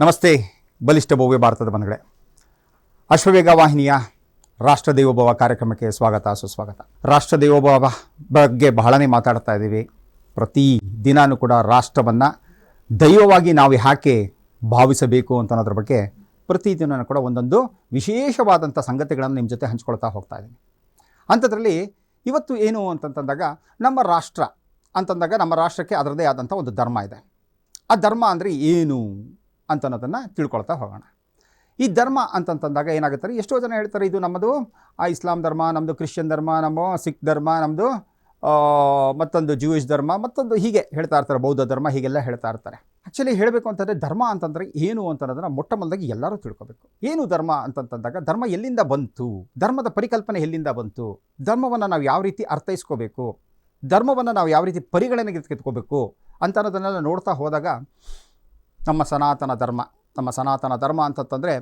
ನಮಸ್ತೆ. ಬಲಿಷ್ಠ ಭವ್ಯ ಭಾರತದ ಮನೆಗಳೇ, ಅಶ್ವವೇಗ ವಾಹಿನಿಯ ರಾಷ್ಟ್ರ ದೇವೋಭವ ಕಾರ್ಯಕ್ರಮಕ್ಕೆ ಸ್ವಾಗತ ಸುಸ್ವಾಗತ. ರಾಷ್ಟ್ರ ದೇವೋಭವ ಬಗ್ಗೆ ಬಹಳನೇ ಮಾತಾಡ್ತಾ ಇದ್ದೀವಿ. ಪ್ರತಿ ದಿನಾನೂ ಕೂಡ ರಾಷ್ಟ್ರವನ್ನು ದೈವವಾಗಿ ನಾವು ಯಾಕೆ ಭಾವಿಸಬೇಕು ಅಂತ ಅನ್ನೋದ್ರ ಬಗ್ಗೆ ಪ್ರತಿದಿನ ಕೂಡ ಒಂದೊಂದು ವಿಶೇಷವಾದಂಥ ಸಂಗತಿಗಳನ್ನು ನಿಮ್ಮ ಜೊತೆ ಹಂಚ್ಕೊಳ್ತಾ ಹೋಗ್ತಾ ಇದ್ದೀನಿ. ಅಂಥದ್ರಲ್ಲಿ ಇವತ್ತು ಏನು ಅಂತಂದಾಗ ನಮ್ಮ ರಾಷ್ಟ್ರ ಅಂತಂದಾಗ ನಮ್ಮ ರಾಷ್ಟ್ರಕ್ಕೆ ಅದರದೇ ಆದಂಥ ಒಂದು ಧರ್ಮ ಇದೆ. ಆ ಧರ್ಮ ಅಂದರೆ ಏನು ಅಂತ ಅನ್ನೋದನ್ನು ತಿಳ್ಕೊಳ್ತಾ ಹೋಗೋಣ. ಈ ಧರ್ಮ ಅಂತಂದಾಗ ಏನಾಗುತ್ತೆ, ಎಷ್ಟೋ ಜನ ಹೇಳ್ತಾರೆ ಇದು ನಮ್ಮದು ಇಸ್ಲಾಂ ಧರ್ಮ, ನಮ್ಮದು ಕ್ರಿಶ್ಚಿಯನ್ ಧರ್ಮ, ನಮ್ಮ ಸಿಖ್ ಧರ್ಮ, ನಮ್ಮದು ಮತ್ತೊಂದು ಜೂಯಿಷ್ ಧರ್ಮ, ಮತ್ತೊಂದು ಹೀಗೆ ಹೇಳ್ತಾ ಇರ್ತಾರೆ, ಬೌದ್ಧ ಧರ್ಮ, ಹೀಗೆಲ್ಲ ಹೇಳ್ತಾ ಇರ್ತಾರೆ. ಆ್ಯಕ್ಚುಲಿ ಹೇಳಬೇಕು ಅಂತಂದರೆ ಧರ್ಮ ಅಂತಂದರೆ ಏನು ಅಂತ ಅನ್ನೋದನ್ನು ಮೊಟ್ಟ ಮೊದಲಾಗಿ ಎಲ್ಲರೂ ತಿಳ್ಕೊಬೇಕು. ಏನು ಧರ್ಮ ಅಂತಂದಾಗ ಧರ್ಮ ಎಲ್ಲಿಂದ ಬಂತು, ಧರ್ಮದ ಪರಿಕಲ್ಪನೆ ಎಲ್ಲಿಂದ ಬಂತು, ಧರ್ಮವನ್ನು ನಾವು ಯಾವ ರೀತಿ ಅರ್ಥೈಸ್ಕೋಬೇಕು, ಧರ್ಮವನ್ನು ನಾವು ಯಾವ ರೀತಿ ಪರಿಗಣನೆಗೆ ತೆಗೆದುಕೋಬೇಕು ಅಂತ ಅನ್ನೋದನ್ನೆಲ್ಲ ನೋಡ್ತಾ ಹೋದಾಗ ನಮ್ಮ ಸನಾತನ ಧರ್ಮ ಅಂತಂತಂದರೆ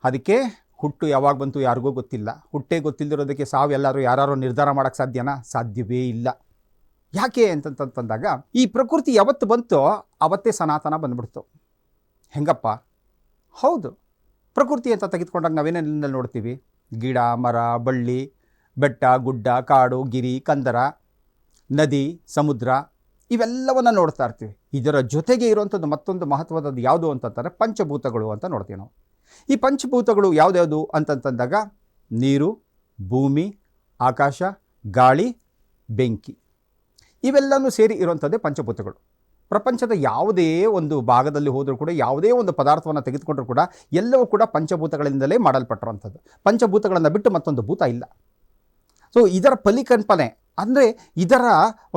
ಅದಕ್ಕೆ ಹುಟ್ಟು ಯಾವಾಗ ಬಂತು ಯಾರಿಗೂ ಗೊತ್ತಿಲ್ಲ. ಹುಟ್ಟೇ ಗೊತ್ತಿಲ್ಲದಿರೋದಕ್ಕೆ ಸಾವು ಯಾರು ನಿರ್ಧಾರ ಮಾಡೋಕ್ಕೆ ಸಾಧ್ಯವೇ ಇಲ್ಲ. ಯಾಕೆ ಅಂತಂತಂದಾಗ ಈ ಪ್ರಕೃತಿ ಯಾವತ್ತು ಬಂತೋ ಅವತ್ತೇ ಸನಾತನ ಬಂದ್ಬಿಡ್ತು. ಹೆಂಗಪ್ಪ? ಹೌದು, ಪ್ರಕೃತಿ ಅಂತ ತೆಗೆದುಕೊಂಡಾಗ ನಾವೇನೇನೆಲ್ಲ ನೋಡ್ತೀವಿ, ಗಿಡ, ಮರ, ಬಳ್ಳಿ, ಬೆಟ್ಟ, ಗುಡ್ಡ, ಕಾಡು, ಗಿರಿ, ಕಂದರ, ನದಿ, ಸಮುದ್ರ, ಇವೆಲ್ಲವನ್ನು ನೋಡ್ತಾ ಇರ್ತೀವಿ. ಇದರ ಜೊತೆಗೆ ಇರುವಂಥದ್ದು ಮತ್ತೊಂದು ಮಹತ್ವದದ್ದು ಯಾವುದು ಅಂತಂತಾರೆ ಪಂಚಭೂತಗಳು ಅಂತ ನೋಡ್ತೀವಿ ನಾವು. ಈ ಪಂಚಭೂತಗಳು ಯಾವುದ್ಯಾವುದು ಅಂತಂತಂದಾಗ ನೀರು, ಭೂಮಿ, ಆಕಾಶ, ಗಾಳಿ, ಬೆಂಕಿ, ಇವೆಲ್ಲವೂ ಸೇರಿ ಇರುವಂಥದ್ದೇ ಪಂಚಭೂತಗಳು. ಪ್ರಪಂಚದ ಯಾವುದೇ ಒಂದು ಭಾಗದಲ್ಲಿ ಹೋದರೂ ಕೂಡ ಯಾವುದೇ ಒಂದು ಪದಾರ್ಥವನ್ನು ತೆಗೆದುಕೊಂಡ್ರೂ ಕೂಡ ಎಲ್ಲವೂ ಕೂಡ ಪಂಚಭೂತಗಳಿಂದಲೇ ಮಾಡಲ್ಪಟ್ಟಿರುವಂಥದ್ದು. ಪಂಚಭೂತಗಳನ್ನು ಬಿಟ್ಟು ಮತ್ತೊಂದು ಭೂತ ಇಲ್ಲ. ಸೊ ಇದರ ಪರಿಕಲ್ಪನೆ ಅಂದರೆ ಇದರ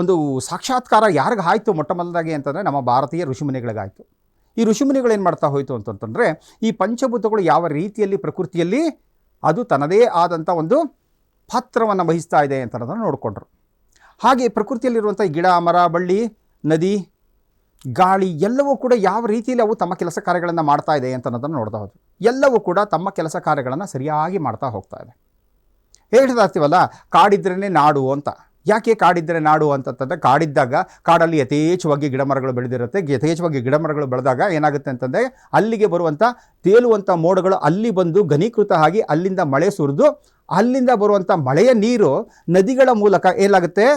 ಒಂದು ಸಾಕ್ಷಾತ್ಕಾರ ಯಾರಿಗೆ ಆಯಿತು ಮೊಟ್ಟ ಮೊದಲಾಗಿ ಅಂತಂದರೆ ನಮ್ಮ ಭಾರತೀಯ ಋಷಿಮುನಿಗಳಿಗಾಯಿತು. ಈ ಋಷಿಮುನಿಗಳು ಏನು ಮಾಡ್ತಾ ಹೋಯಿತು ಅಂತಂತಂದರೆ ಈ ಪಂಚಭೂತಗಳು ಯಾವ ರೀತಿಯಲ್ಲಿ ಪ್ರಕೃತಿಯಲ್ಲಿ ಅದು ತನ್ನದೇ ಆದಂಥ ಒಂದು ಪಾತ್ರವನ್ನು ವಹಿಸ್ತಾ ಇದೆ ಅಂತ ಅನ್ನೋದನ್ನು ನೋಡಿಕೊಂಡ್ರು. ಹಾಗೆ ಪ್ರಕೃತಿಯಲ್ಲಿರುವಂಥ ಗಿಡ, ಮರ, ಬಳ್ಳಿ, ನದಿ, ಗಾಳಿ ಎಲ್ಲವೂ ಕೂಡ ಯಾವ ರೀತಿಯಲ್ಲಿ ಅವು ತಮ್ಮ ಕೆಲಸ ಕಾರ್ಯಗಳನ್ನು ಮಾಡ್ತಾ ಇದೆ ಅಂತ ಅನ್ನೋದನ್ನು ನೋಡ್ತಾ ಹೋದ್ರು. ಎಲ್ಲವೂ ಕೂಡ ತಮ್ಮ ಕೆಲಸ ಕಾರ್ಯಗಳನ್ನು ಸರಿಯಾಗಿ ಮಾಡ್ತಾ ಹೋಗ್ತಾ ಇದೆ. ಹೇಳ್ತಾ ಇರ್ತೀವಲ್ಲ, ಕಾಡಿದ್ರೇ ನಾಡು ಅಂತ. ಯಾಕೆ ಕಾಡಿದ್ದರೆ ನಾಡು ಅಂತಂದರೆ ಕಾಡಿದ್ದಾಗ ಕಾಡಲ್ಲಿ ಯಥೇಚ್ಛವಾಗಿ ಗಿಡಮರಗಳು ಬೆಳೆದಿರುತ್ತೆ. ಯಥೇಚ್ಛವಾಗಿ ಗಿಡಮರಗಳು ಬೆಳೆದಾಗ ಏನಾಗುತ್ತೆ ಅಂತಂದರೆ ಅಲ್ಲಿಗೆ ಬರುವಂಥ ತೇಲುವಂಥ ಮೋಡಗಳು ಅಲ್ಲಿ ಬಂದು ಘನೀಕೃತ ಆಗಿ ಅಲ್ಲಿಂದ ಮಳೆ ಸುರಿದು ಅಲ್ಲಿಂದ ಬರುವಂಥ ಮಳೆಯ ನೀರು ನದಿಗಳ ಮೂಲಕ ಏನಾಗುತ್ತೆ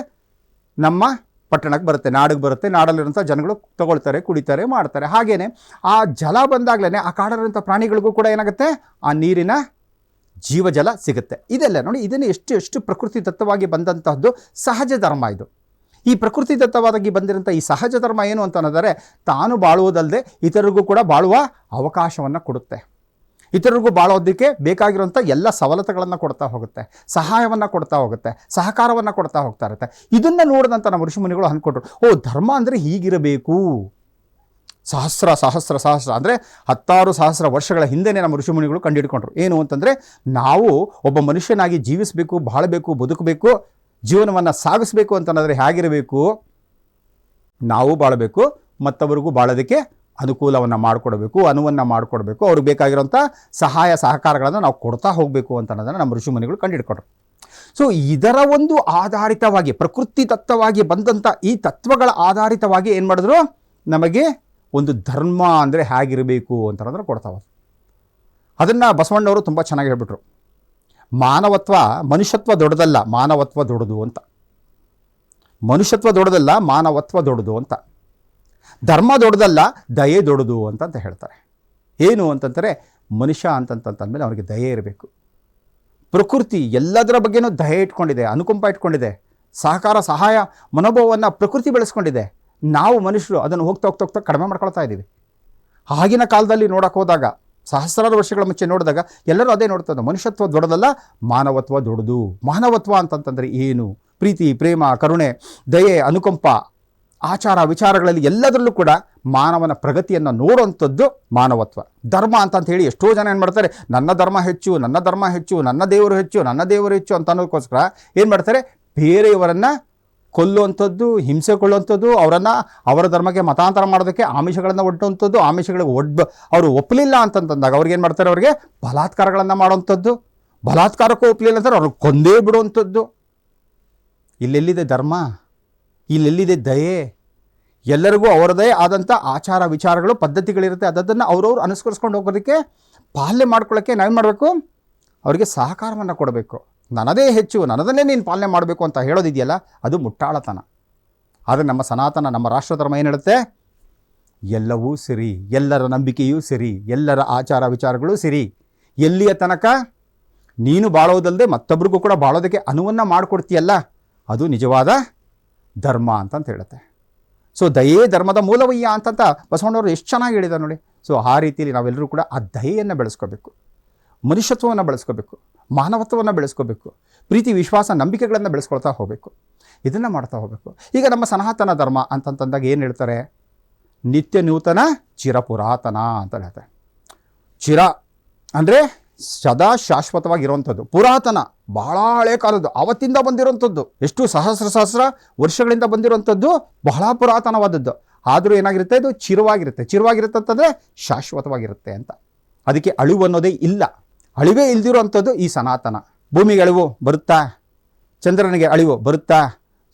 ನಮ್ಮ ಪಟ್ಟಣಕ್ಕೆ ಬರುತ್ತೆ, ನಾಡಿಗೆ ಬರುತ್ತೆ. ನಾಡಲ್ಲಿರುವಂಥ ಜನಗಳು ತಗೊಳ್ತಾರೆ, ಕುಡಿತಾರೆ, ಮಾಡ್ತಾರೆ. ಹಾಗೆಯೇ ಆ ಜಲ ಬಂದಾಗಲೇ ಆ ಕಾಡಲ್ಲಿರುವಂಥ ಪ್ರಾಣಿಗಳಿಗೂ ಕೂಡ ಏನಾಗುತ್ತೆ ಆ ನೀರಿನ ಜೀವಜಲ ಸಿಗುತ್ತೆ. ಇದೆಲ್ಲ ನೋಡಿ, ಇದನ್ನು ಎಷ್ಟು ಪ್ರಕೃತಿ ದತ್ತವಾಗಿ ಬಂದಂತಹದ್ದು ಸಹಜ ಧರ್ಮ. ಇದು ಈ ಪ್ರಕೃತಿ ದತ್ತವಾಗಿ ಬಂದಿರೋಂಥ ಈ ಸಹಜ ಧರ್ಮ ಏನು ಅಂತ ಅನ್ನೋದರೆ ತಾನು ಬಾಳುವುದಲ್ಲದೆ ಇತರರಿಗೂ ಕೂಡ ಬಾಳುವ ಅವಕಾಶವನ್ನು ಕೊಡುತ್ತೆ. ಇತರರಿಗೂ ಬಾಳೋದಕ್ಕೆ ಬೇಕಾಗಿರುವಂಥ ಎಲ್ಲ ಸವಲತ್ತುಗಳನ್ನು ಕೊಡ್ತಾ ಹೋಗುತ್ತೆ, ಸಹಾಯವನ್ನು ಕೊಡ್ತಾ ಹೋಗುತ್ತೆ, ಸಹಕಾರವನ್ನು ಕೊಡ್ತಾ ಹೋಗ್ತಾ ಇರುತ್ತೆ. ಇದನ್ನು ನೋಡಿದಂಥ ನಮ್ಮ ಋಷಿಮುನಿಗಳು ಅಂದ್ಕೊಂಡ್ರು, ಧರ್ಮ ಅಂದರೆ ಹೀಗಿರಬೇಕು. ಸಹಸ್ರ ಅಂದರೆ 10,000 ವರ್ಷಗಳ ಹಿಂದೆಯೇ ನಮ್ಮ ಋಷಿಮುನಿಗಳು ಕಂಡುಹಿಡ್ಕೊಂಡ್ರು. ಏನು ಅಂತಂದರೆ ನಾವು ಒಬ್ಬ ಮನುಷ್ಯನಾಗಿ ಜೀವಿಸಬೇಕು, ಬಾಳಬೇಕು, ಬದುಕಬೇಕು, ಜೀವನವನ್ನು ಸಾಗಿಸಬೇಕು ಅಂತಂದರೆ ಹೇಗಿರಬೇಕು, ನಾವು ಬಾಳಬೇಕು, ಮತ್ತವರಿಗೂ ಬಾಳೋದಕ್ಕೆ ಅನುಕೂಲವನ್ನು ಮಾಡಿಕೊಡಬೇಕು, ಅನುವನ್ನು ಮಾಡಿಕೊಡ್ಬೇಕು, ಅವ್ರಿಗೆ ಬೇಕಾಗಿರೋಂಥ ಸಹಾಯ ಸಹಕಾರಗಳನ್ನು ನಾವು ಕೊಡ್ತಾ ಹೋಗಬೇಕು ಅಂತ ಅನ್ನೋದನ್ನು ನಮ್ಮ ಋಷಿಮುನಿಗಳು ಕಂಡುಹಿಡ್ಕೊಂಡ್ರು. ಸೊ ಇದರ ಒಂದು ಆಧಾರಿತವಾಗಿ ಪ್ರಕೃತಿ ದತ್ತವಾಗಿ ಬಂದಂಥ ಈ ತತ್ವಗಳ ಆಧಾರಿತವಾಗಿ ಏನು ಮಾಡಿದ್ರು, ನಮಗೆ ಒಂದು ಧರ್ಮ ಅಂದರೆ ಹೇಗಿರಬೇಕು ಅಂತ ಅನ್ನೋದನ್ನು ಕೊಡ್ತಾ ಹೋದ್ರು. ಅದನ್ನು ಬಸವಣ್ಣವರು ತುಂಬ ಚೆನ್ನಾಗಿ ಹೇಳ್ಬಿಟ್ರು. ಮನುಷ್ಯತ್ವ ದೊಡ್ಡದಲ್ಲ, ಮಾನವತ್ವ ದೊಡ್ಡದು ಅಂತ. ಮನುಷ್ಯತ್ವ ದೊಡ್ಡದಲ್ಲ, ಮಾನವತ್ವ ದೊಡ್ಡದು ಅಂತ. ಧರ್ಮ ದೊಡ್ಡದಲ್ಲ, ದಯೆ ದೊಡ್ಡದು ಅಂತ ಹೇಳ್ತಾರೆ. ಏನು ಅಂತಂದರೆ ಮನುಷ್ಯ ಅಂತಂತಂದಮೇಲೆ ಅವನಿಗೆ ದಯೆ ಇರಬೇಕು. ಪ್ರಕೃತಿ ಎಲ್ಲದರ ಬಗ್ಗೆನೂ ದಯೆ ಇಟ್ಕೊಂಡಿದೆ, ಅನುಕಂಪ ಇಟ್ಕೊಂಡಿದೆ, ಸಹಕಾರ ಸಹಾಯ ಮನೋಭಾವವನ್ನು ಪ್ರಕೃತಿ ಬೆಳೆಸ್ಕೊಂಡಿದೆ. ನಾವು ಮನುಷ್ಯರು ಅದನ್ನು ಹೋಗ್ತಾ ಕಡಿಮೆ ಮಾಡ್ಕೊಳ್ತಾ ಇದ್ದೀವಿ. ಆಗಿನ ಕಾಲದಲ್ಲಿ ನೋಡೋಕೆ ಹೋದಾಗ, ಸಹಸ್ರಾರು ವರ್ಷಗಳ ಮುಂಚೆ ನೋಡಿದಾಗ ಎಲ್ಲರೂ ಅದೇ ನೋಡ್ತದೆ, ಮನುಷ್ಯತ್ವ ದೊಡ್ಡದಲ್ಲ, ಮಾನವತ್ವ ದೊಡ್ಡದು. ಮಾನವತ್ವ ಅಂತಂತಂದರೆ ಏನು? ಪ್ರೀತಿ, ಪ್ರೇಮ, ಕರುಣೆ, ದಯೆ, ಅನುಕಂಪ, ಆಚಾರ ವಿಚಾರಗಳಲ್ಲಿ ಎಲ್ಲದರಲ್ಲೂ ಕೂಡ ಮಾನವನ ಪ್ರಗತಿಯನ್ನು ನೋಡುವಂಥದ್ದು ಮಾನವತ್ವ. ಧರ್ಮ ಅಂತ ಹೇಳಿ ಎಷ್ಟೋ ಜನ ಏನು ಮಾಡ್ತಾರೆ, ನನ್ನ ಧರ್ಮ ಹೆಚ್ಚು, ನನ್ನ ದೇವರು ಹೆಚ್ಚು ಅಂತ ಅನ್ನೋದಕ್ಕೋಸ್ಕರ ಏನು ಮಾಡ್ತಾರೆ, ಬೇರೆಯವರನ್ನು ಕೊಲ್ಲುವಂಥದ್ದು, ಹಿಂಸೆ ಕೊಳ್ಳುವಂಥದ್ದು, ಅವರ ಧರ್ಮಕ್ಕೆ ಮತಾಂತರ ಮಾಡೋದಕ್ಕೆ ಆಮಿಷಗಳನ್ನು ಒಡ್ಡುವಂಥದ್ದು, ಆಮಿಷಗಳಿಗೆ ಅವರು ಒಪ್ಪಲಿಲ್ಲ ಅಂತಂದಾಗ ಅವ್ರಿಗೆ ಏನು ಮಾಡ್ತಾರೆ, ಅವರಿಗೆ ಬಲಾತ್ಕಾರಗಳನ್ನು ಮಾಡುವಂಥದ್ದು, ಬಲಾತ್ಕಾರಕ್ಕೂ ಒಪ್ಪಲಿಲ್ಲ ಅಂತಾರೆ ಅವ್ರಿಗೆ ಕೊಂದೇ ಬಿಡುವಂಥದ್ದು. ಇಲ್ಲೆಲ್ಲಿದೆ ಧರ್ಮ? ಇಲ್ಲೆಲ್ಲಿದೆ ದಯೆ? ಎಲ್ಲರಿಗೂ ಅವರದೇ ಆದಂಥ ಆಚಾರ ವಿಚಾರಗಳು ಪದ್ಧತಿಗಳಿರುತ್ತೆ. ಅದನ್ನು ಅವ್ರವ್ರು ಅನುಸರಿಸ್ಕೊಂಡು ಹೋಗೋದಕ್ಕೆ ಪಾಲನೆ ಮಾಡ್ಕೊಳ್ಳೋಕ್ಕೆ ನಾವೇನು ಮಾಡಬೇಕು, ಅವರಿಗೆ ಸಹಕಾರವನ್ನು ಕೊಡಬೇಕು. ನನ್ನದೇ ಹೆಚ್ಚು, ನನ್ನದನ್ನೇ ನೀನು ಪಾಲನೆ ಮಾಡಬೇಕು ಅಂತ ಹೇಳೋದಿದೆಯಲ್ಲ, ಅದು ಮುಟ್ಟಾಳತನ. ಆದರೆ ನಮ್ಮ ಸನಾತನ, ನಮ್ಮ ರಾಷ್ಟ್ರಧರ್ಮ ಏನು ಹೇಳುತ್ತೆ, ಎಲ್ಲವೂ ಸರಿ, ಎಲ್ಲರ ನಂಬಿಕೆಯೂ ಸರಿ, ಎಲ್ಲರ ಆಚಾರ ವಿಚಾರಗಳು ಸರಿ. ಎಲ್ಲಿಯ ತನಕ ನೀನು ಬಾಳೋದಲ್ಲದೆ ಮತ್ತೊಬ್ರಿಗೂ ಕೂಡ ಬಾಳೋದಕ್ಕೆ ಅನುವನ್ನು ಮಾಡಿಕೊಡ್ತೀಯಲ್ಲ, ಅದು ನಿಜವಾದ ಧರ್ಮ ಅಂತ ಹೇಳುತ್ತೆ. ಸೊ ದಯೆ ಧರ್ಮದ ಮೂಲವಯ್ಯ ಅಂತಂತ ಬಸವಣ್ಣವರು ಎಷ್ಟು ಚೆನ್ನಾಗಿ ಹೇಳಿದ್ದಾರೆ ನೋಡಿ. ಸೊ ಆ ರೀತಿಯಲ್ಲಿ ನಾವೆಲ್ಲರೂ ಕೂಡ ಆ ದಯೆಯನ್ನು ಬೆಳೆಸ್ಕೋಬೇಕು, ಮನುಷ್ಯತ್ವವನ್ನು ಬೆಳೆಸ್ಕೋಬೇಕು, ಮಾನವತ್ವವನ್ನು ಬೆಳೆಸ್ಕೋಬೇಕು, ಪ್ರೀತಿ ವಿಶ್ವಾಸ ನಂಬಿಕೆಗಳನ್ನು ಬೆಳೆಸ್ಕೊಳ್ತಾ ಹೋಗಬೇಕು. ಇದನ್ನು ಮಾಡ್ತಾ ಹೋಗಬೇಕು. ಈಗ ನಮ್ಮ ಸನಾತನ ಧರ್ಮ ಅಂತಂತಂದಾಗ ಏನು ಹೇಳ್ತಾರೆ, ನಿತ್ಯ ನೂತನ ಚಿರಪುರಾತನ ಅಂತ ಹೇಳ್ತಾರೆ. ಚಿರ ಅಂದರೆ ಸದಾ ಶಾಶ್ವತವಾಗಿರುವಂಥದ್ದು, ಪುರಾತನ ಬಹಳ ಹಳೆ ಕಾಲದ್ದು, ಆವತ್ತಿಂದ ಬಂದಿರುವಂಥದ್ದು, ಎಷ್ಟು ಸಹಸ್ರ ವರ್ಷಗಳಿಂದ ಬಂದಿರುವಂಥದ್ದು, ಬಹಳ ಪುರಾತನವಾದದ್ದು. ಆದರೂ ಏನಾಗಿರುತ್ತೆ, ಇದು ಚಿರವಾಗಿರುತ್ತೆ ಅಂತಂದರೆ ಶಾಶ್ವತವಾಗಿರುತ್ತೆ ಅಂತ. ಅದಕ್ಕೆ ಅಳಿವು ಅನ್ನೋದೇ ಇಲ್ಲ, ಅಳಿವೇ ಇಲ್ದಿರುವಂಥದ್ದು ಈ ಸನಾತನ. ಭೂಮಿಗೆ ಅಳಿವು ಬರುತ್ತಾ, ಚಂದ್ರನಿಗೆ ಅಳಿವು ಬರುತ್ತಾ,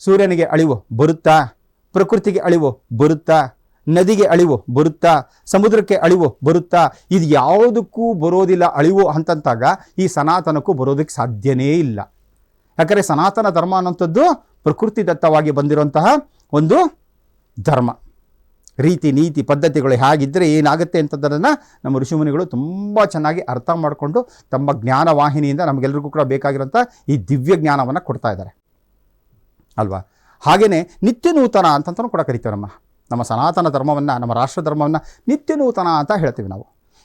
ಸೂರ್ಯನಿಗೆ ಅಳಿವು ಬರುತ್ತಾ, ಪ್ರಕೃತಿಗೆ ಅಳಿವು ಬರುತ್ತಾ, ನದಿಗೆ ಅಳಿವು ಬರುತ್ತಾ, ಸಮುದ್ರಕ್ಕೆ ಅಳಿವು ಬರುತ್ತಾ, ಇದು ಯಾವುದಕ್ಕೂ ಬರೋದಿಲ್ಲ ಅಳಿವು ಅಂತಂತಾಗ ಈ ಸನಾತನಕ್ಕೂ ಬರೋದಕ್ಕೆ ಸಾಧ್ಯನೇ ಇಲ್ಲ. ಯಾಕಂದರೆ ಸನಾತನ ಧರ್ಮ ಅನ್ನೋಂಥದ್ದು ಪ್ರಕೃತಿ ದತ್ತವಾಗಿ ಬಂದಿರುವಂತಹ ಒಂದು ಧರ್ಮ. ರೀತಿ ನೀತಿ ಪದ್ಧತಿಗಳು ಹೇಗಿದ್ದರೆ ಏನಾಗುತ್ತೆ ಅಂತದನ್ನು ನಮ್ಮ ಋಷಿಮುನಿಗಳು ತುಂಬ ಚೆನ್ನಾಗಿ ಅರ್ಥ ಮಾಡಿಕೊಂಡು ತಮ್ಮ ಜ್ಞಾನ ವಾಹಿನಿಯಿಂದ ನಮಗೆಲ್ಲರಿಗೂ ಕೂಡ ಬೇಕಾಗಿರೋಂಥ ಈ ದಿವ್ಯ ಜ್ಞಾನವನ್ನು ಕೊಡ್ತಾ ಇದ್ದಾರೆ ಅಲ್ವಾ. ಹಾಗೆಯೇ ನಿತ್ಯ ನೂತನ ಅಂತಂತಲೂ ಕೂಡ ಕರಿತೇವೆ. ನಮ್ಮ ಸನಾತನ ಧರ್ಮವನ್ನು, ನಮ್ಮ ರಾಷ್ಟ್ರ ಧರ್ಮವನ್ನು ನಿತ್ಯ ನೂತನ ಅಂತ ಹೇಳ್ತೀವಿ ನಾವು.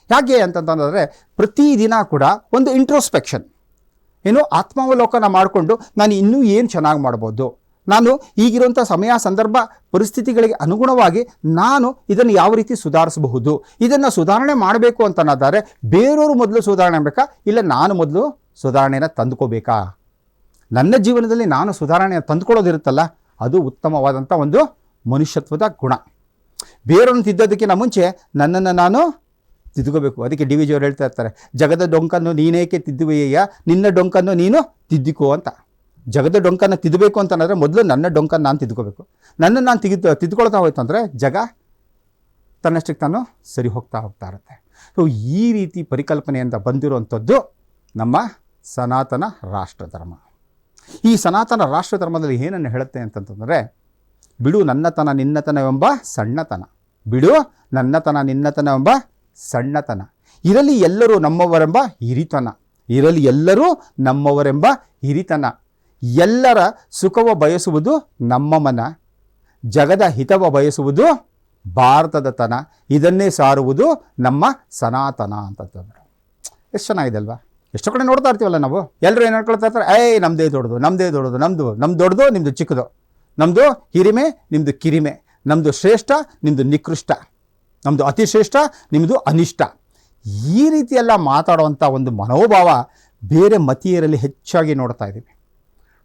ಯಾಕೆ ಅಂತಂತಂದರೆ ಪ್ರತಿದಿನ ಕೂಡ ಒಂದು ಇಂಟ್ರೋಸ್ಪೆಕ್ಷನ್, ಏನು ಆತ್ಮಾವಲೋಕನ ಮಾಡಿಕೊಂಡು ನಾನು ಇನ್ನೂ ಏನು ಚೆನ್ನಾಗಿ ಮಾಡ್ಬೋದು, ನಾನು ಈಗಿರುವಂಥ ಸಮಯ ಸಂದರ್ಭ ಪರಿಸ್ಥಿತಿಗಳಿಗೆ ಅನುಗುಣವಾಗಿ ನಾನು ಇದನ್ನು ಯಾವ ರೀತಿ ಸುಧಾರಿಸಬಹುದು, ಇದನ್ನು ಸುಧಾರಣೆ ಮಾಡಬೇಕು ಅಂತನಾದರೆ ಬೇರೆಯವರು ಮೊದಲು ಸುಧಾರಣೆ ಬೇಕಾ, ಇಲ್ಲ ನಾನು ಮೊದಲು ಸುಧಾರಣೆಯನ್ನು ತಂದುಕೋಬೇಕಾ, ನನ್ನ ಜೀವನದಲ್ಲಿ ನಾನು ಸುಧಾರಣೆ ತಂದುಕೊಳ್ಳೋದಿರುತ್ತಲ್ಲ, ಅದು ಉತ್ತಮವಾದಂಥ ಒಂದು ಮನುಷ್ಯತ್ವದ ಗುಣ. ಬೇರೆಯವ್ರನ್ನ ತಿದ್ದೋದಕ್ಕಿಂತ ಮುಂಚೆ ನನ್ನನ್ನು ನಾನು ತಿದ್ದುಕೋಬೇಕು. ಅದಕ್ಕೆ ಡಿ ವಿ ಜಿಯವರು ಹೇಳ್ತಾ ಇರ್ತಾರೆ, ಜಗದ ಡೊಂಕನ್ನು ನೀನೇಕೆ ತಿದ್ದುವೆಯ್ಯ, ನಿನ್ನ ಡೊಂಕನ್ನು ನೀನು ತಿದ್ದಿಕೋ ಅಂತ. ಜಗದ ಡೊಂಕನ್ನು ತಿದ್ದಬೇಕು ಅಂತಂದರೆ ಮೊದಲು ನನ್ನ ಡೊಂಕನ್ನು ನಾನು ತಿದ್ದುಕೋಬೇಕು. ನನ್ನನ್ನು ನಾನು ತಿದ್ದುಕೊಳ್ತಾ ಹೋಯ್ತು ಅಂದರೆ ಜಗ ತನ್ನಷ್ಟಕ್ಕೆ ತಾನು ಸರಿ ಹೋಗ್ತಾ ಇರುತ್ತೆ. ಸೊ ಈ ರೀತಿ ಪರಿಕಲ್ಪನೆಯಿಂದ ಬಂದಿರುವಂಥದ್ದು ನಮ್ಮ ಸನಾತನ ರಾಷ್ಟ್ರಧರ್ಮ. ಈ ಸನಾತನ ರಾಷ್ಟ್ರಧರ್ಮದಲ್ಲಿ ಏನನ್ನು ಹೇಳುತ್ತೆ ಅಂತಂತಂದರೆ, ಬಿಡು ನನ್ನತನ ನಿನ್ನತನವೆಂಬ ಸಣ್ಣತನ, ಬಿಡು ನನ್ನತನ ನಿನ್ನತನವೆಂಬ ಸಣ್ಣತನ, ಇರಲಿ ಎಲ್ಲರೂ ನಮ್ಮವರೆಂಬ ಹಿರಿತನ, ಇರಲಿ ಎಲ್ಲರೂ ನಮ್ಮವರೆಂಬ ಹಿರಿತನ, ಎಲ್ಲರ ಸುಖವ ಬಯಸುವುದು ನಮ್ಮ ಮನ, ಜಗದ ಹಿತವ ಬಯಸುವುದು ಭಾರತದ ತನ, ಇದನ್ನೇ ಸಾರುವುದು ನಮ್ಮ ಸನಾತನ ಅಂತಂದ್ರೆ ಎಷ್ಟು ಚೆನ್ನಾಗಿದೆ ಅಲ್ವಾ. ಎಷ್ಟೋ ಕಡೆ ನೋಡ್ತಾ ಇರ್ತೀವಲ್ಲ ನಾವು, ಎಲ್ಲರೂ ಏನು ಹೇಳ್ಕೊಳ್ತಾ ಇರ್ತಾರೆ, ನಮ್ಮದೇ ದೊಡ್ಡದು, ನಮ್ಮದು ದೊಡ್ಡದು, ನಿಮ್ಮದು ಚಿಕ್ಕದು, ನಮ್ಮದು ಹಿರಿಮೆ, ನಿಮ್ಮದು ಕಿರಿಮೆ, ನಮ್ಮದು ಶ್ರೇಷ್ಠ, ನಿಮ್ಮದು ನಿಕೃಷ್ಟ, ನಮ್ಮದು ಅತಿ ಶ್ರೇಷ್ಠ, ನಿಮ್ಮದು ಅನಿಷ್ಟ. ಈ ರೀತಿಯೆಲ್ಲ ಮಾತಾಡುವಂಥ ಒಂದು ಮನೋಭಾವ ಬೇರೆ ಮತೀಯರಲ್ಲಿ ಹೆಚ್ಚಾಗಿ ನೋಡ್ತಾ ಇದ್ದೀವಿ.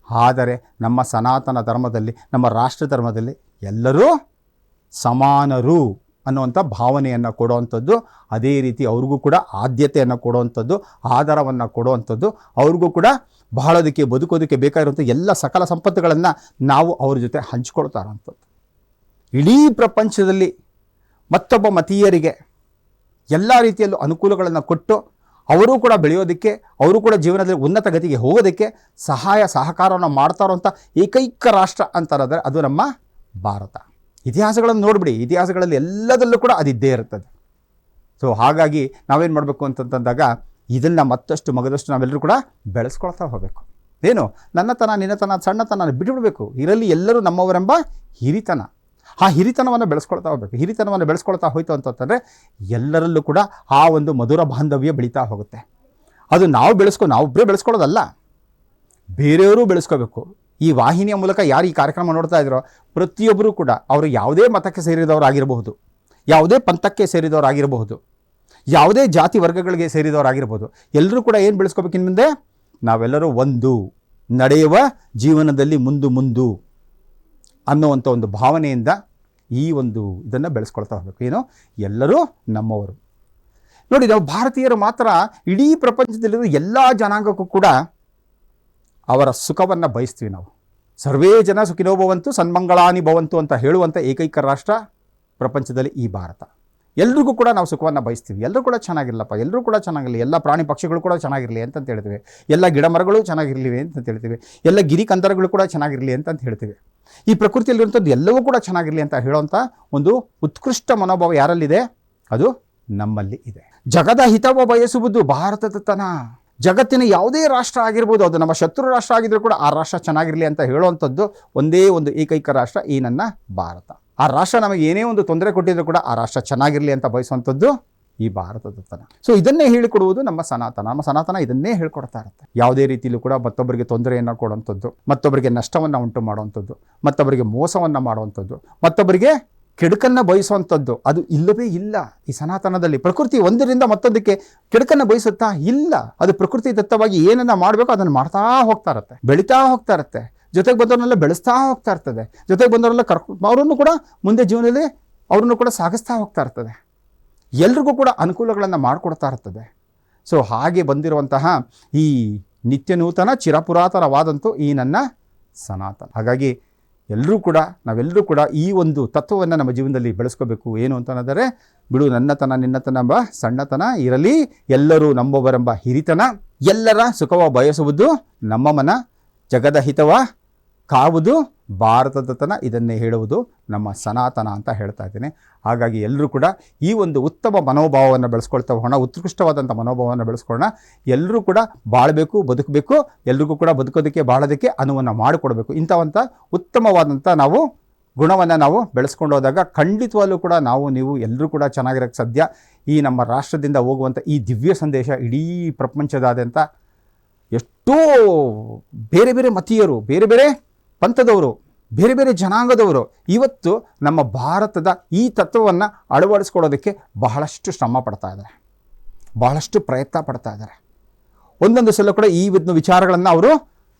ಆದರೆ ನಮ್ಮ ಸನಾತನ ಧರ್ಮದಲ್ಲಿ, ನಮ್ಮ ರಾಷ್ಟ್ರ ಧರ್ಮದಲ್ಲಿ ಎಲ್ಲರೂ ಸಮಾನರು ಅನ್ನುವಂಥ ಭಾವನೆಯನ್ನು ಕೊಡುವಂಥದ್ದು, ಅದೇ ರೀತಿ ಅವ್ರಿಗೂ ಕೂಡ ಆದ್ಯತೆಯನ್ನು ಕೊಡುವಂಥದ್ದು, ಆಧಾರವನ್ನು ಕೊಡುವಂಥದ್ದು, ಅವ್ರಿಗೂ ಕೂಡ ಬಹಳೋದಕ್ಕೆ ಬದುಕೋದಕ್ಕೆ ಬೇಕಾಗಿರುವಂಥ ಎಲ್ಲ ಸಕಲ ಸಂಪತ್ತುಗಳನ್ನು ನಾವು ಅವ್ರ ಜೊತೆ ಹಂಚ್ಕೊಳ್ತಾ ಇರೋವಂಥದ್ದು. ಇಡೀ ಪ್ರಪಂಚದಲ್ಲಿ ಮತ್ತೊಬ್ಬ ಮತೀಯರಿಗೆ ಎಲ್ಲ ರೀತಿಯಲ್ಲೂ ಅನುಕೂಲಗಳನ್ನು ಕೊಟ್ಟು ಅವರೂ ಕೂಡ ಬೆಳೆಯೋದಕ್ಕೆ, ಅವರು ಕೂಡ ಜೀವನದಲ್ಲಿ ಉನ್ನತ ಗತಿಗೆ ಹೋಗೋದಕ್ಕೆ ಸಹಾಯ ಸಹಕಾರವನ್ನು ಮಾಡ್ತಾ ಇರುವಂಥ ಏಕೈಕ ರಾಷ್ಟ್ರ ಅಂತಂದರೆ ಅದು ನಮ್ಮ ಭಾರತ. ಇತಿಹಾಸಗಳನ್ನು ನೋಡಿಬಿಡಿ, ಇತಿಹಾಸಗಳಲ್ಲಿ ಎಲ್ಲದಲ್ಲೂ ಕೂಡ ಅದಿದ್ದೇ ಇರ್ತದೆ. ಸೊ ಹಾಗಾಗಿ ನಾವೇನು ಮಾಡಬೇಕು ಅಂತಂದಾಗ ಇದನ್ನು ಮತ್ತಷ್ಟು ಮಗದಷ್ಟು ನಾವೆಲ್ಲರೂ ಕೂಡ ಬೆಳೆಸ್ಕೊಳ್ತಾ ಹೋಗಬೇಕು. ಏನು ನನ್ನತನ ನಿನ್ನತನ ಸಣ್ಣತನ ಬಿಟ್ಟುಬಿಡಬೇಕು, ಇರಲಿ ಎಲ್ಲರೂ ನಮ್ಮವರೆಂಬ ಹಿರಿತನ, ಆ ಹಿರಿತನವನ್ನು ಬೆಳೆಸ್ಕೊಳ್ತಾ ಹೋಗಬೇಕು. ಹಿರಿತನವನ್ನು ಬೆಳೆಸ್ಕೊಳ್ತಾ ಹೋಯ್ತು ಅಂತಂದರೆ ಎಲ್ಲರಲ್ಲೂ ಕೂಡ ಆ ಒಂದು ಮಧುರ ಬಾಂಧವ್ಯ ಬೆಳೀತಾ ಹೋಗುತ್ತೆ. ಅದು ನಾವೊಬ್ಬರೇ ಬೆಳೆಸ್ಕೊಳ್ಳೋದಲ್ಲ, ಬೇರೆಯವರು ಬೆಳೆಸ್ಕೋಬೇಕು. ಈ ವಾಹಿನಿಯ ಮೂಲಕ ಯಾರು ಈ ಕಾರ್ಯಕ್ರಮ ನೋಡ್ತಾ ಇದ್ದಾರೋ ಪ್ರತಿಯೊಬ್ಬರೂ ಕೂಡ ಅವರು ಯಾವುದೇ ಮತಕ್ಕೆ ಸೇರಿದವರಾಗಿರಬಹುದು, ಯಾವುದೇ ಪಂಥಕ್ಕೆ ಸೇರಿದವರಾಗಿರಬಹುದು, ಯಾವುದೇ ಜಾತಿ ವರ್ಗಗಳಿಗೆ ಸೇರಿದವರಾಗಿರ್ಬೋದು, ಎಲ್ಲರೂ ಕೂಡ ಏನು ಬೆಳೆಸ್ಕೋಬೇಕು ಇನ್ನು ಮುಂದೆ, ನಾವೆಲ್ಲರೂ ಒಂದು ನಡೆಯುವ ಜೀವನದಲ್ಲಿ ಮುಂದು ಅನ್ನುವಂಥ ಒಂದು ಭಾವನೆಯಿಂದ ಈ ಒಂದು ಇದನ್ನು ಬೆಳೆಸ್ಕೊಳ್ತಾ ಹೋಗಬೇಕು. ಏನು ಎಲ್ಲರೂ ನಮ್ಮವರು. ನೋಡಿ, ನಾವು ಭಾರತೀಯರು ಮಾತ್ರ ಇಡೀ ಪ್ರಪಂಚದಲ್ಲಿರೋ ಎಲ್ಲ ಜನಾಂಗಕ್ಕೂ ಕೂಡ ಅವರ ಸುಖವನ್ನು ಬಯಸ್ತೀವಿ ನಾವು. ಸರ್ವೇ ಜನ ಸುಖಿನೋ ಭವಂತು ಸನ್ಮಂಗಳಾನಿ ಭವಂತು ಅಂತ ಹೇಳುವಂಥ ಏಕೈಕ ರಾಷ್ಟ್ರ ಪ್ರಪಂಚದಲ್ಲಿ ಈ ಭಾರತ. ಎಲ್ರಿಗೂ ಕೂಡ ನಾವು ಸುಖವನ್ನು ಬಯಸ್ತೀವಿ. ಎಲ್ಲರೂ ಕೂಡ ಚೆನ್ನಾಗಿರಲಪ್ಪ, ಎಲ್ಲರೂ ಕೂಡ ಚೆನ್ನಾಗಿರಲಿ, ಎಲ್ಲ ಪ್ರಾಣಿ ಪಕ್ಷಿಗಳು ಕೂಡ ಚೆನ್ನಾಗಿರಲಿ ಅಂತಂತ ಹೇಳ್ತೀವಿ, ಎಲ್ಲ ಗಿಡ ಮರಗಳು ಚೆನ್ನಾಗಿರಲಿ ಅಂತಂತ ಹೇಳ್ತೀವಿ, ಎಲ್ಲ ಗಿರಿ ಕಂದರಗಳು ಕೂಡ ಚೆನ್ನಾಗಿರಲಿ ಅಂತಂತ ಹೇಳ್ತೀವಿ. ಈ ಪ್ರಕೃತಿಯಲ್ಲಿರುವಂಥದ್ದು ಎಲ್ಲವೂ ಕೂಡ ಚೆನ್ನಾಗಿರಲಿ ಅಂತ ಹೇಳುವಂಥ ಒಂದು ಉತ್ಕೃಷ್ಟ ಮನೋಭಾವ ಯಾರಲ್ಲಿದೆ? ಅದು ನಮ್ಮಲ್ಲಿ ಇದೆ. ಜಗದ ಹಿತವ ಬಯಸುವುದು ಭಾರತದ ತನ. ಜಗತ್ತಿನ ಯಾವುದೇ ರಾಷ್ಟ್ರ ಆಗಿರ್ಬೋದು, ಅದು ನಮ್ಮ ಶತ್ರು ರಾಷ್ಟ್ರ ಆಗಿದ್ರೂ ಕೂಡ ಆ ರಾಷ್ಟ್ರ ಚೆನ್ನಾಗಿರಲಿ ಅಂತ ಹೇಳುವಂಥದ್ದು ಒಂದೇ ಒಂದು ಏಕೈಕ ರಾಷ್ಟ್ರ, ಈ ನನ್ನ ಭಾರತ. ಆ ರಾಷ್ಟ್ರ ನಮಗೆ ಏನೇ ಒಂದು ತೊಂದರೆ ಕೊಟ್ಟಿದ್ರು ಕೂಡ ಆ ರಾಷ್ಟ್ರ ಚೆನ್ನಾಗಿರಲಿ ಅಂತ ಬಯಸುವಂಥದ್ದು ಈ ಭಾರತದ ತನ. ಸೊ ಇದನ್ನೇ ಹೇಳಿಕೊಡುವುದು ನಮ್ಮ ಸನಾತನ ಇದನ್ನೇ ಹೇಳ್ಕೊಡ್ತಾ ಇರುತ್ತೆ. ಯಾವುದೇ ರೀತಿಯಲ್ಲೂ ಕೂಡ ಮತ್ತೊಬ್ಬರಿಗೆ ತೊಂದರೆಯನ್ನು ಕೊಡುವಂಥದ್ದು, ಮತ್ತೊಬ್ಬರಿಗೆ ನಷ್ಟವನ್ನು ಉಂಟು ಮಾಡುವಂಥದ್ದು, ಮತ್ತೊಬ್ಬರಿಗೆ ಮೋಸವನ್ನು ಮಾಡುವಂಥದ್ದು, ಮತ್ತೊಬ್ಬರಿಗೆ ಕೆಡುಕನ್ನು ಬಯಸುವಂಥದ್ದು ಅದು ಇಲ್ಲವೇ ಇಲ್ಲ ಈ ಸನಾತನದಲ್ಲಿ. ಪ್ರಕೃತಿ ಒಂದರಿಂದ ಮತ್ತೊಂದಕ್ಕೆ ಕೆಡುಕನ್ನು ಬಯಸುತ್ತಾ ಇಲ್ಲ. ಅದು ಪ್ರಕೃತಿ ದತ್ತವಾಗಿ ಏನನ್ನ ಮಾಡಬೇಕು ಅದನ್ನು ಮಾಡ್ತಾ ಹೋಗ್ತಾ ಇರುತ್ತೆ, ಬೆಳೀತಾ ಹೋಗ್ತಾ ಇರುತ್ತೆ, ಜೊತೆಗೆ ಬಂದವರನ್ನೆಲ್ಲ ಬೆಳೆಸ್ತಾ ಹೋಗ್ತಾ ಇರ್ತದೆ, ಜೊತೆಗೆ ಬಂದವರೆಲ್ಲ ಅವರನ್ನು ಕೂಡ ಮುಂದೆ ಜೀವನದಲ್ಲಿ ಅವ್ರನ್ನು ಕೂಡ ಸಾಗಿಸ್ತಾ ಹೋಗ್ತಾ ಇರ್ತದೆ, ಎಲ್ರಿಗೂ ಕೂಡ ಅನುಕೂಲಗಳನ್ನು ಮಾಡಿಕೊಡ್ತಾ ಇರ್ತದೆ. ಸೊ ಹಾಗೆ ಬಂದಿರುವಂತಹ ಈ ನಿತ್ಯ ನೂತನ ಚಿರಪುರಾತನವಾದಂತೂ ಈ ನನ್ನ ಸನಾತನ. ಹಾಗಾಗಿ ನಾವೆಲ್ಲರೂ ಕೂಡ ಈ ಒಂದು ತತ್ವವನ್ನು ನಮ್ಮ ಜೀವನದಲ್ಲಿ ಬೆಳೆಸ್ಕೋಬೇಕು. ಏನು ಅಂತಂದರೆ, ಬಿಡು ನನ್ನತನ ನಿನ್ನತನ ಎಂಬ ಸಣ್ಣತನ ಇರಲಿ, ಎಲ್ಲರೂ ನಂಬುವರೆಂಬ ಹಿರಿತನ, ಎಲ್ಲರ ಸುಖವ ಬಯಸುವುದು ನಮ್ಮ ಮನ, ಜಗದ ಹಿತವ ಕಾವುದು ಭಾರತದ ತನ, ಇದನ್ನೇ ಹೇಳುವುದು ನಮ್ಮ ಸನಾತನ ಅಂತ ಹೇಳ್ತಾ ಇದ್ದೇನೆ. ಹಾಗಾಗಿ ಎಲ್ಲರೂ ಕೂಡ ಈ ಒಂದು ಉತ್ತಮ ಮನೋಭಾವವನ್ನು ಬೆಳೆಸ್ಕೊಳ್ತಾ ಹೋಗೋಣ, ಉತ್ಕೃಷ್ಟವಾದಂಥ ಮನೋಭಾವವನ್ನು ಬೆಳೆಸ್ಕೊಳ್ಳೋಣ. ಎಲ್ಲರೂ ಕೂಡ ಬಾಳಬೇಕು, ಬದುಕಬೇಕು, ಎಲ್ರಿಗೂ ಕೂಡ ಬದುಕೋದಕ್ಕೆ ಬಾಳೋದಕ್ಕೆ ಅನುವನ್ನು ಮಾಡಿಕೊಡಬೇಕು. ಇಂಥವಂಥ ಉತ್ತಮವಾದಂಥ ಗುಣವನ್ನು ನಾವು ಬೆಳೆಸ್ಕೊಂಡು ಹೋದಾಗ ಖಂಡಿತವಾಗ್ಲೂ ಕೂಡ ನೀವು ಎಲ್ಲರೂ ಕೂಡ ಚೆನ್ನಾಗಿರೋಕ್ಕೆ ಸಾಧ್ಯ. ಈ ನಮ್ಮ ರಾಷ್ಟ್ರದಿಂದ ಹೋಗುವಂಥ ಈ ದಿವ್ಯ ಸಂದೇಶ ಇಡೀ ಪ್ರಪಂಚದಾದ್ಯಂತ ಎಷ್ಟೋ ಬೇರೆ ಬೇರೆ ಮತೀಯರು, ಬೇರೆ ಬೇರೆ ಪಂಥದವರು, ಬೇರೆ ಬೇರೆ ಜನಾಂಗದವರು ಇವತ್ತು ನಮ್ಮ ಭಾರತದ ಈ ತತ್ವವನ್ನು ಅಳವಡಿಸ್ಕೊಳ್ಳೋದಕ್ಕೆ ಬಹಳಷ್ಟು ಶ್ರಮ ಪಡ್ತಾ ಇದ್ದಾರೆ, ಬಹಳಷ್ಟು ಪ್ರಯತ್ನ ಪಡ್ತಾ ಇದ್ದಾರೆ. ಒಂದೊಂದು ಸಲ ಕೂಡ ಈ ಒಂದು ವಿಚಾರಗಳನ್ನು ಅವರು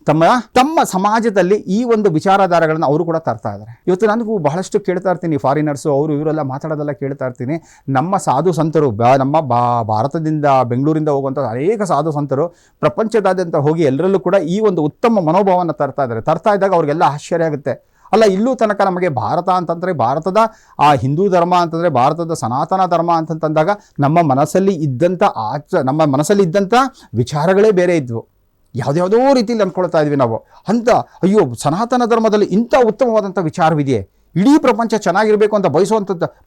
ತಮ್ಮ ಸಮಾಜದಲ್ಲಿ ಈ ಒಂದು ವಿಚಾರಧಾರೆಗಳನ್ನು ಅವರು ಕೂಡ ತರ್ತಾ ಇದ್ದಾರೆ. ಇವತ್ತು ನನಗೂ ಬಹಳಷ್ಟು ಕೇಳ್ತಾ ಇರ್ತೀನಿ, ಫಾರಿನರ್ಸು ಅವರು ಇವರೆಲ್ಲ ಮಾತಾಡೋದೆಲ್ಲ ಕೇಳ್ತಾ ಇರ್ತೀನಿ. ನಮ್ಮ ಸಾಧು ಸಂತರು ನಮ್ಮ ಭಾರತದಿಂದ ಬೆಂಗಳೂರಿಂದ ಹೋಗುವಂಥ ಅನೇಕ ಸಾಧು ಸಂತರು ಪ್ರಪಂಚದಾದ್ಯಂತ ಹೋಗಿ ಎಲ್ಲರಲ್ಲೂ ಕೂಡ ಈ ಒಂದು ಉತ್ತಮ ಮನೋಭಾವವನ್ನು ತರ್ತಾ ಇದ್ದಾಗ ಅವ್ರಿಗೆಲ್ಲ ಆಶ್ಚರ್ಯ ಆಗುತ್ತೆ. ಅಲ್ಲ, ಇಲ್ಲೂ ತನಕ ನಮಗೆ ಭಾರತ ಅಂತಂದರೆ, ಭಾರತದ ಆ ಹಿಂದೂ ಧರ್ಮ ಅಂತಂದರೆ, ಭಾರತದ ಸನಾತನ ಧರ್ಮ ಅಂತಂದಾಗ ನಮ್ಮ ಮನಸ್ಸಲ್ಲಿ ಇದ್ದಂಥ ವಿಚಾರಗಳೇ ಬೇರೆ ಇದ್ವು. ಯಾವುದ್ಯಾವುದೋ ರೀತಿಯಲ್ಲಿ ಅಂದ್ಕೊಳ್ತಾ ಇದ್ವಿ ನಾವು. ಅಯ್ಯೋ, ಸನಾತನ ಧರ್ಮದಲ್ಲಿ ಇಂಥ ಉತ್ತಮವಾದಂಥ ವಿಚಾರವಿದೆಯೇ, ಇಡೀ ಪ್ರಪಂಚ ಚೆನ್ನಾಗಿರಬೇಕು ಅಂತ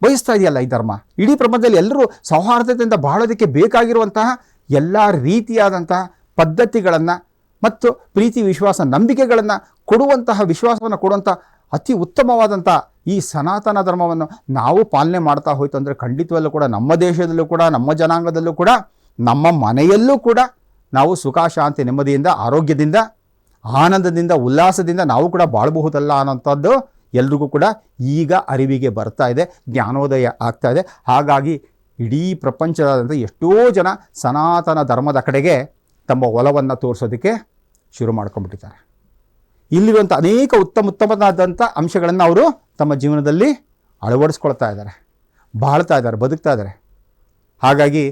ಬಯಸ್ತಾ ಇದೆಯಲ್ಲ ಈ ಧರ್ಮ. ಇಡೀ ಪ್ರಪಂಚದಲ್ಲಿ ಎಲ್ಲರೂ ಸೌಹಾರ್ದತೆಯಿಂದ ಬಾಳೋದಕ್ಕೆ ಬೇಕಾಗಿರುವಂತಹ ಎಲ್ಲ ರೀತಿಯಾದಂತಹ ಪದ್ಧತಿಗಳನ್ನು ಮತ್ತು ಪ್ರೀತಿ ವಿಶ್ವಾಸ ನಂಬಿಕೆಗಳನ್ನು ವಿಶ್ವಾಸವನ್ನು ಕೊಡುವಂಥ ಅತಿ ಉತ್ತಮವಾದಂಥ ಈ ಸನಾತನ ಧರ್ಮವನ್ನು ನಾವು ಪಾಲನೆ ಮಾಡ್ತಾ ಹೋಯ್ತು ಅಂದರೆ ಖಂಡಿತವಲ್ಲೂ ಕೂಡ ನಮ್ಮ ದೇಶದಲ್ಲೂ ಕೂಡ, ನಮ್ಮ ಜನಾಂಗದಲ್ಲೂ ಕೂಡ, ನಮ್ಮ ಮನೆಯಲ್ಲೂ ಕೂಡ ನಾವು ಸುಖ, ಶಾಂತಿ, ನೆಮ್ಮದಿಯಿಂದ, ಆರೋಗ್ಯದಿಂದ, ಆನಂದದಿಂದ, ಉಲ್ಲಾಸದಿಂದ ನಾವು ಕೂಡ ಬಾಳಬಹುದಲ್ಲ ಅನ್ನೋಂಥದ್ದು ಎಲ್ರಿಗೂ ಕೂಡ ಈಗ ಅರಿವಿಗೆ ಬರ್ತಾ ಇದೆ, ಜ್ಞಾನೋದಯ ಆಗ್ತಾ ಇದೆ. ಹಾಗಾಗಿ ಇಡೀ ಪ್ರಪಂಚದಾದ್ಯಂತ ಎಷ್ಟೋ ಜನ ಸನಾತನ ಧರ್ಮದ ಕಡೆಗೆ ತಮ್ಮ ಒಲವನ್ನು ತೋರಿಸೋದಕ್ಕೆ ಶುರು ಮಾಡ್ಕೊಂಡ್ಬಿಟ್ಟಿದ್ದಾರೆ. ಇಲ್ಲಿರುವಂಥ ಅನೇಕ ಉತ್ತಮವಾದಂಥ ಅಂಶಗಳನ್ನು ಅವರು ತಮ್ಮ ಜೀವನದಲ್ಲಿ ಅಳವಡಿಸ್ಕೊಳ್ತಾ ಇದ್ದಾರೆ, ಬಾಳ್ತಾ ಇದ್ದಾರೆ, ಬದುಕ್ತಾ ಇದ್ದಾರೆ. ಹಾಗಾಗಿ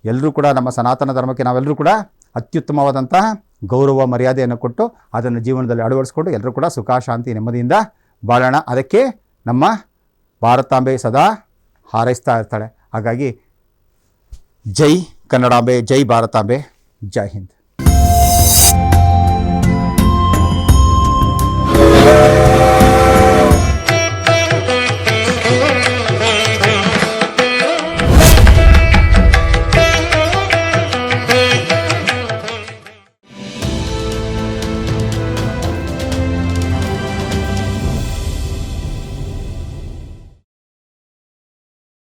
ಎಲ್ಲರೂ ಕೂಡ ನಮ್ಮ ಸನಾತನ ಧರ್ಮಕ್ಕೆ ನಾವೆಲ್ಲರೂ ಕೂಡ ಅತ್ಯುತ್ತಮವಾದಂತಹ ಗೌರವ ಮರ್ಯಾದೆಯನ್ನು ಕೊಟ್ಟು ಅದನ್ನು ಜೀವನದಲ್ಲಿ ಅಳವಡಿಸ್ಕೊಂಡು ಎಲ್ಲರೂ ಕೂಡ ಸುಖ, ಶಾಂತಿ, ನೆಮ್ಮದಿಯಿಂದ ಬಾಳೋಣ. ಅದಕ್ಕೆ ನಮ್ಮ ಭಾರತಾಂಬೆ ಸದಾ ಹಾರೈಸ್ತಾ ಇರ್ತಾಳೆ. ಹಾಗಾಗಿ ಜೈ ಕನ್ನಡಾಂಬೆ, ಜೈ ಭಾರತಾಂಬೆ, ಜೈ ಹಿಂದ್.